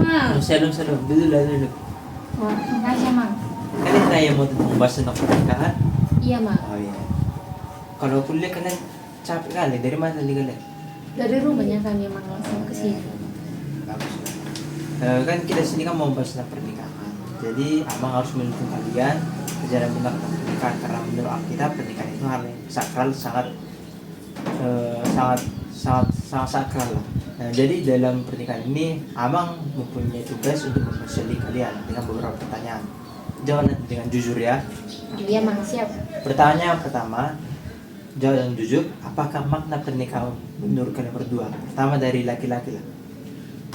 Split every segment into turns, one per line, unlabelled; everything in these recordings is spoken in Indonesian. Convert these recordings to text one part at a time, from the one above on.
Mang.
Salam. Dulu.
Wah, makasih Mang.
Kalian tayo mo itong membahas tentang pernikahan?
Iya Mang.
Oh iya. Kalau kuliah kalian capek kali. Dari mana tadi kalian?
Dari rumahnya kami Mang langsung ke sini.
Bagus. Kan kita sini kan mau bahas tentang pernikahan. Jadi abang harus menuntun kalian ajaran benar tentang pernikahan, karena menurut kita pernikahan itu hal yang sakral, sangat sakral lah. Nah, jadi dalam pernikahan ini abang mempunyai tugas untuk mempersiapkan kalian dengan beberapa pertanyaan. Jawab nanti dengan jujur ya.
Iya Mang, siap.
Pertanyaan pertama, jawab dengan jujur. Apakah makna pernikahan menurut kalian berdua? Pertama dari laki-laki lah.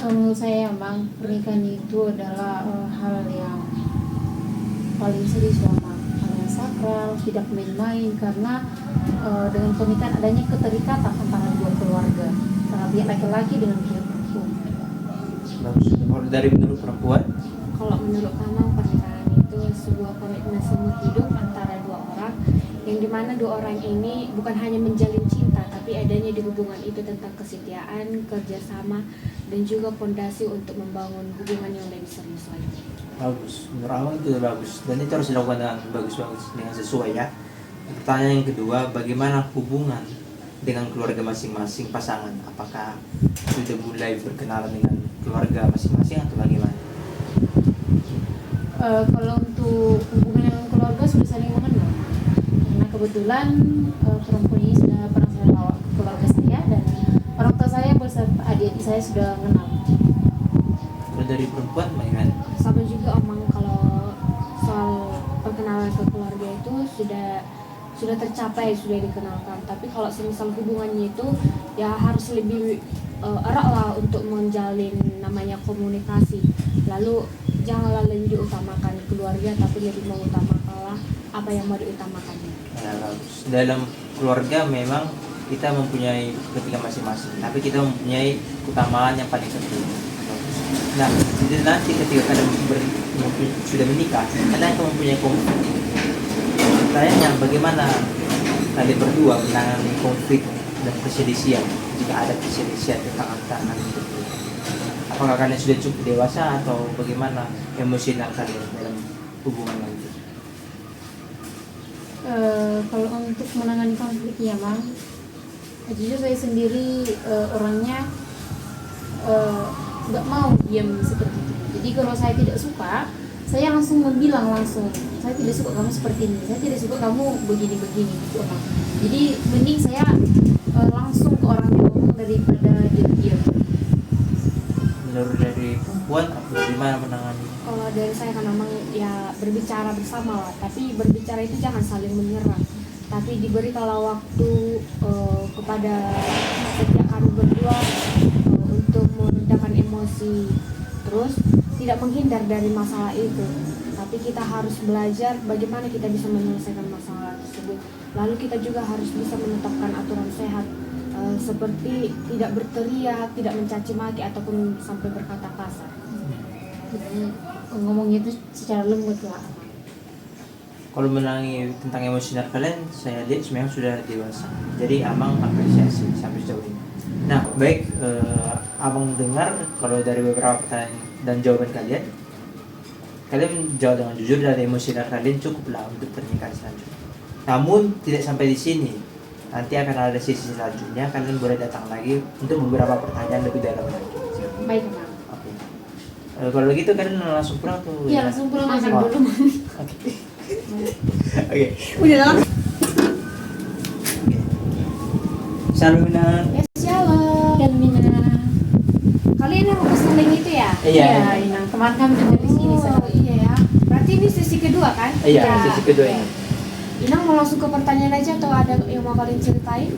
Menurut saya Mang, pernikahan itu adalah hal yang paling serius ya Mang. Hal yang sakral, tidak main-main, karena dengan pernikahan adanya keterikatan antara dua keluarga, antara pihak laki-laki dengan pihak perempuan.
Bagus. Kalau dari menurut perempuan,
Kalau menurut Kamang, pernikahan itu sebuah komitmen seumur hidup antara dua orang, yang dimana dua orang ini bukan hanya menjalin cinta, tapi adanya di hubungan itu tentang kesetiaan, kerjasama, dan juga fondasi untuk membangun hubungan yang lebih serius lagi.
bagus. Menurut abang itu bagus. Dan itu harus dilakukan dengan bagus, dengan sesuai ya. Pertanyaan yang kedua, bagaimana hubungan dengan keluarga masing-masing pasangan? Apakah sudah mulai berkenalan dengan keluarga masing-masing atau bagaimana?
Kalau untuk hubungan dengan keluarga sudah saling mengenal, karena kebetulan perempuan ini sudah pernah saya bawa ke keluarga saya, dan orang tua saya beserta adik saya sudah mengenal.
Kalau dari perempuan bagaimana?
Sama juga Omang, kalau soal perkenalan ke keluarga itu sudah tercapai, sudah dikenalkan. Tapi kalau semisal hubungannya itu ya harus lebih erat lah untuk menjalin namanya komunikasi. Lalu janganlah lebih diutamakan keluarga, tapi lebih mengutamakanlah apa yang mau diutamakannya.
Ya, bagus. Dalam keluarga memang kita mempunyai kepentingan masing-masing, tapi kita mempunyai keutamaan yang paling penting. Bagus. Nah, jadi nanti ketika kalian sudah menikah, kalian akan mempunyai konflik. Pertanyaannya, bagaimana kalian berdua menangani konflik dan perselisihan jika ada perselisihan tentang antara kalian berdua? Apakah kalian sudah cukup dewasa atau bagaimana emosional kalian dalam hubungan itu?
Kalau untuk menangani konflik ya Mang, jujur saya sendiri orangnya nggak mau diam seperti itu. Jadi kalau saya tidak suka, saya langsung bilang langsung, saya tidak suka kamu seperti ini, saya tidak suka kamu begini gitu Mang. Jadi mending saya langsung ke orang yang ngomong daripada diam.
Menurut dari perempuan, bagaimana menangani?
Kalau dari saya kan memang ya berbicara bersama lah, tapi berbicara itu jangan saling menyerang, tapi diberikanlah waktu kepada setiap kami berdua untuk meredakan emosi, terus tidak menghindar dari masalah itu, tapi kita harus belajar bagaimana kita bisa menyelesaikan masalah tersebut. Lalu kita juga harus bisa menetapkan aturan sehat, seperti tidak berteriak, tidak mencaci maki ataupun sampai berkata kasar.
Ngomongnya itu secara lembut lah.
Kalau menangani tentang emosional kalian, saya lihat sebenarnya sudah dewasa. Jadi abang apresiasi sampai sejauh ini. Nah, baik, abang dengar kalau dari beberapa pertanyaan dan jawaban kalian jawab dengan jujur dan emosional kalian cukuplah untuk pernikahan selanjutnya. Namun tidak sampai di sini. Nanti akan ada sesi selanjutnya, kalian boleh datang lagi untuk beberapa pertanyaan lebih dalam lagi.
Baik, Mang.
Oke. Kalau gitu kalian langsung pulang tuh?
Iya, langsung pulang makan
Oh.
dulu.
Oke. Oke.
Udah dalam.
Salam Mina.
Ya, shalom.
Dan Mina.
Kalian yang pesan link itu ya?
Iya.
Inang. Kemarin kami dengar di sini.
Oh, iya ya. Berarti ini sesi kedua kan?
Iya, sesi kedua ini.
Inang mau langsung ke pertanyaan aja atau ada yang mau kalian ceritain?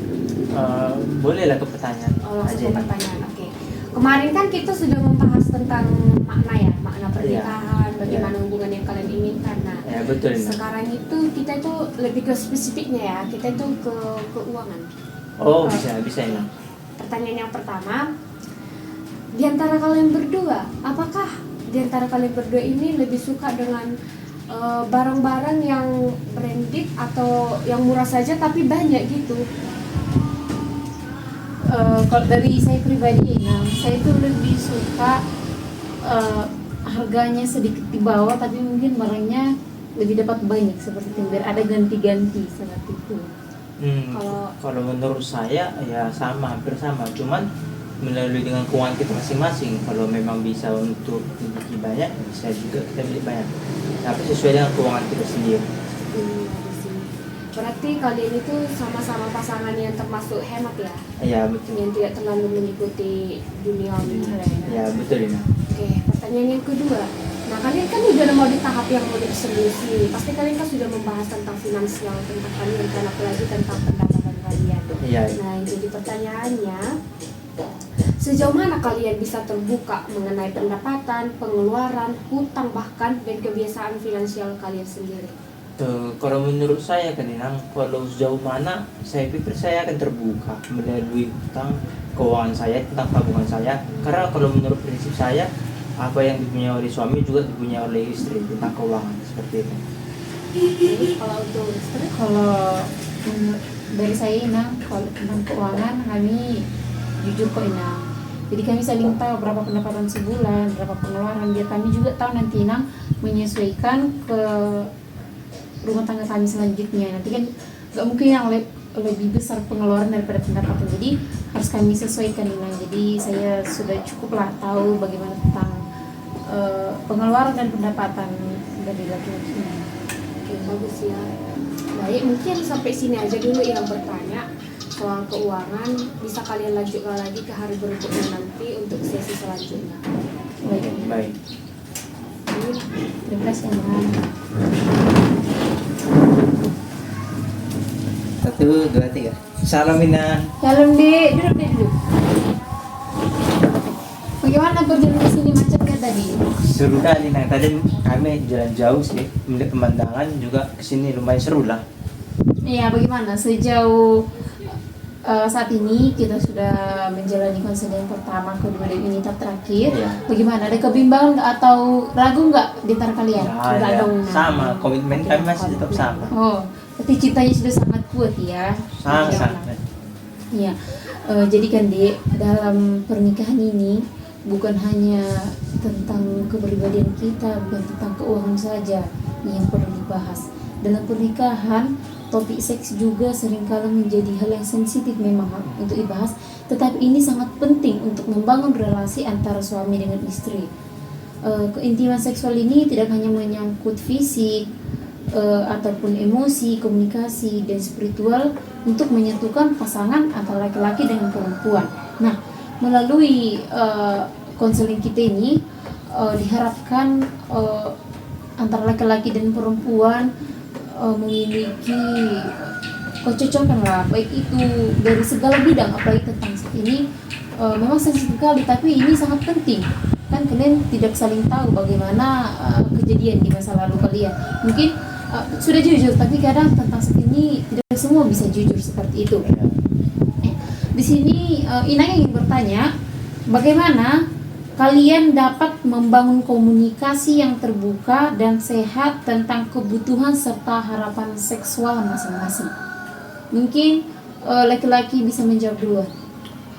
Bolehlah ke pertanyaan.
Oh, langsung
aja.
ke pertanyaan. Oke. Kemarin kan kita sudah membahas tentang makna ya, makna pernikahan, bagaimana hubungan yang kalian inginkan. Nah,
Ya, betul. Ina.
sekarang itu kita itu lebih ke spesifiknya ya. Kita itu ke keuangan.
Oh, bisa Ina.
Pertanyaan yang pertama, di antara kalian berdua, apakah di antara kalian berdua ini lebih suka dengan barang-barang yang branded atau yang murah saja tapi banyak gitu?
Kalau dari saya pribadi, saya itu lebih suka harganya sedikit di bawah tapi mungkin barangnya lebih dapat banyak seperti itu, biar ada ganti-ganti seperti itu.
Kalau menurut saya ya sama, hampir sama, cuman melalui dengan keuangan kita masing-masing. Kalau memang bisa untuk memiliki banyak, bisa juga kita beli banyak, tapi sesuai dengan keuangan kita sendiri.
Di sini. Berarti kalian itu sama-sama pasangan yang termasuk hemat ya?
Ya betul.
Yang tidak terlalu mengikuti dunia tren.
Ya betul ini.
Oke, pertanyaan yang kedua. Nah, kalian kan udah mau di tahap yang mau diseriusi. Pasti kalian kan sudah membahas tentang finansial, tentang kalian, dan apalagi tentang pendapatan kalian.
Iya.
Nah, jadi pertanyaannya, sejauh mana kalian bisa terbuka mengenai pendapatan, pengeluaran, hutang bahkan, dan kebiasaan finansial kalian sendiri?
Kalau menurut saya kan Inang, kalau sejauh mana saya pikir saya akan terbuka melalui tentang keuangan saya, tentang tabungan saya. Karena kalau menurut prinsip saya, apa yang dipunyai oleh suami juga dipunyai oleh istri tentang keuangan, seperti itu.
Jadi kalau untuk istri,
Kalau dari saya Inang, kalau tentang keuangan kami jujur kok Inang. Jadi kami saling tahu berapa pendapatan sebulan, berapa pengeluaran, biar kami juga tahu nanti Inang menyesuaikan ke rumah tangga kami selanjutnya. Nanti kan nggak mungkin yang lebih besar pengeluaran daripada pendapatan, jadi harus kami sesuaikan Inang. Jadi saya sudah cukuplah tahu bagaimana tentang pengeluaran dan pendapatan dari laki-laki ini.
oke, bagus ya. Baik, mungkin sampai sini aja dulu yang bertanya soal keuangan. Bisa kalian lanjutkan lagi ke hari berikutnya nanti untuk sesi selanjutnya.
Baik.
Terima kasih Inang.
1, 2, 3. Salam Inang.
Salam Dek, duduk. Bagaimana perjalanan ke sini, macet kan tadi?
Seru kali Inang. Tadi kami jalan jauh sih, melihat pemandangan juga kesini lumayan seru lah.
Iya, bagaimana sejauh saat ini kita sudah menjalani konseling pertama, kedua, dan ini tahap terakhir.
Iya.
Bagaimana, ada kebimbangan nggak atau ragu nggak di antara kalian?
Enggak
Ya,
dong, Inang.
sama, komitmen kami masih tetap sama.
Oh, berarti cintanya sudah sangat kuat ya?
Sangat.
Iya. Jadi kan Dek, dalam pernikahan ini bukan hanya tentang kepribadian kita, bukan tentang keuangan saja yang perlu dibahas. Dalam pernikahan, topik seks juga seringkali menjadi hal yang sensitif memang untuk dibahas, tetapi ini sangat penting untuk membangun relasi antara suami dengan istri. Keintiman seksual ini tidak hanya menyangkut fisik ataupun emosi, komunikasi, dan spiritual untuk menyatukan pasangan antara laki-laki dengan perempuan. Nah, melalui konseling kita ini diharapkan antara laki-laki dan perempuan memiliki kecocokan lah, baik itu dari segala bidang, apalagi tentang seks ini memang sensitif sekali, tapi ini sangat penting kan. Kalian tidak saling tahu bagaimana kejadian di masa lalu kalian, mungkin sudah jujur, tapi kadang tentang seks ini tidak semua bisa jujur seperti itu. Di sini Inang ingin bertanya, bagaimana kalian dapat membangun komunikasi yang terbuka dan sehat tentang kebutuhan serta harapan seksual masing-masing? Mungkin laki-laki bisa menjawab duluan.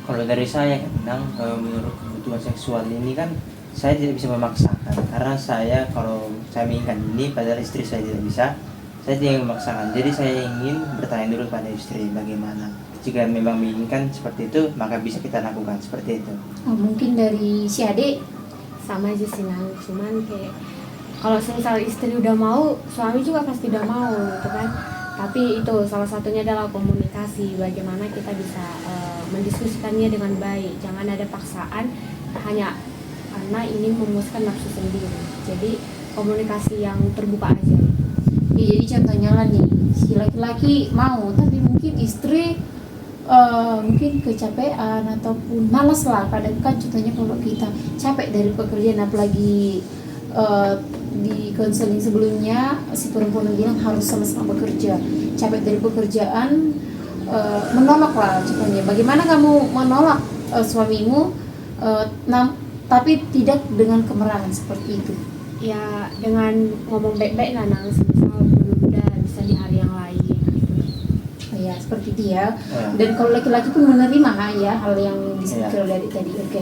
Kalau dari saya kan, menurut kebutuhan seksual ini kan saya tidak bisa memaksakan, karena saya kalau saya menginginkan ini padahal istri saya tidak bisa, saya tidak memaksakan. Jadi saya ingin bertanya dulu pada istri bagaimana. Jika memang menginginkan seperti itu, maka bisa kita lakukan seperti itu.
Mungkin dari si adik.
Sama aja sih Nang, cuman kayak kalau misal istri udah mau, suami juga pasti udah mau gitu kan. Tapi itu salah satunya adalah komunikasi, bagaimana kita bisa mendiskusikannya dengan baik. Jangan ada paksaan hanya karena ingin memuaskan nafsu sendiri. Jadi komunikasi yang terbuka aja.
Ya, jadi contohnya lah nih, si laki-laki mau, tapi mungkin istri mungkin kecapean ataupun malas lah. Kadang kan contohnya kalau kita capek dari pekerjaan, apalagi di konseling sebelumnya si perempuan bilang harus sama-sama bekerja, capek dari pekerjaan, menolak lah contohnya. Bagaimana kamu menolak suamimu tapi tidak dengan kemarahan seperti itu?
Ya dengan ngomong baik-baik lah Nang, misal menunda bisa di hari yang lain gitu.
Ya seperti itu ya. Dan kalau laki-laki pun menerima ya hal yang disebutkan dari tadi. Oke.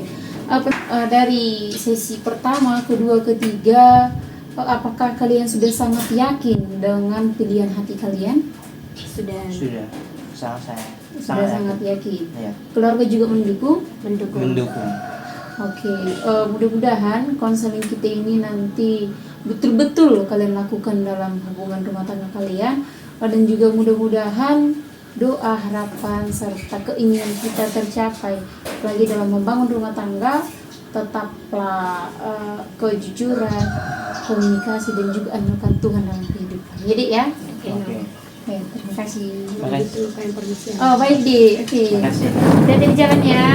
Dari sesi pertama, kedua, ketiga, apakah kalian sudah sangat yakin dengan pilihan hati kalian?
Sudah
Sudah, sangat saya.
Sudah sangat yakin.
Ya,
Keluarga juga mendukung?
mendukung.
Oke, mudah-mudahan konseling kita ini nanti betul-betul kalian lakukan dalam hubungan rumah tangga kalian, dan juga mudah-mudahan doa, harapan, serta keinginan kita tercapai. Apalagi dalam membangun rumah tangga, tetaplah kejujuran, komunikasi, dan juga andalkan Tuhan dalam kehidupan. Jadi ya,
oke.
baik, terima kasih.
Terima kasih.
Itu kayak permisi.
Oh baik, Di. Oke.
Terima kasih.
Udah dari jalan ya.